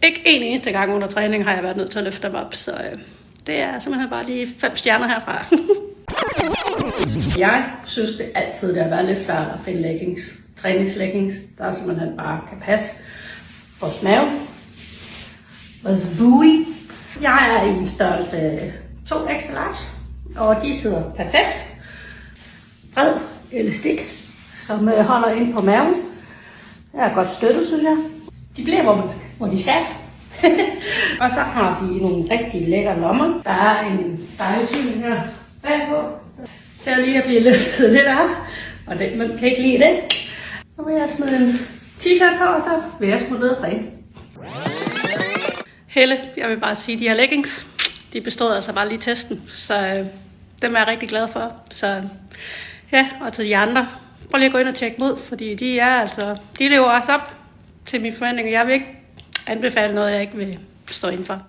Ikke en eneste gang under træning har jeg været nødt til at løfte dem op, så det er simpelthen bare lige 5 stjerner herfra. Jeg synes det altid, det har været lidt svært at finde leggings. Træningsleggings, der simpelthen bare kan passe vores mave, vores booty. Jeg er i en størrelse 2 extra large, og de sidder perfekt. Bred elastik, som holder ind på maven. Jeg er godt støttet, synes jeg. De bliver, hvor de skal. Og så har de nogle rigtig lækre lommer. Der er en dejlig syn her bagpå. Så lige at blive løftet lidt op, og man kan ikke lide det. Så vil jeg smide en t-shirt på, og så vil jeg smide ned og træne. Helle, jeg vil bare sige, at de her leggings, de bestod altså bare lige testen, så dem er jeg rigtig glad for. Så ja, og til de andre, prøv lige at gå ind og tjekke dem ud, fordi de lever også op til mine forventninger. Jeg vil ikke anbefale noget, jeg ikke vil stå indenfor.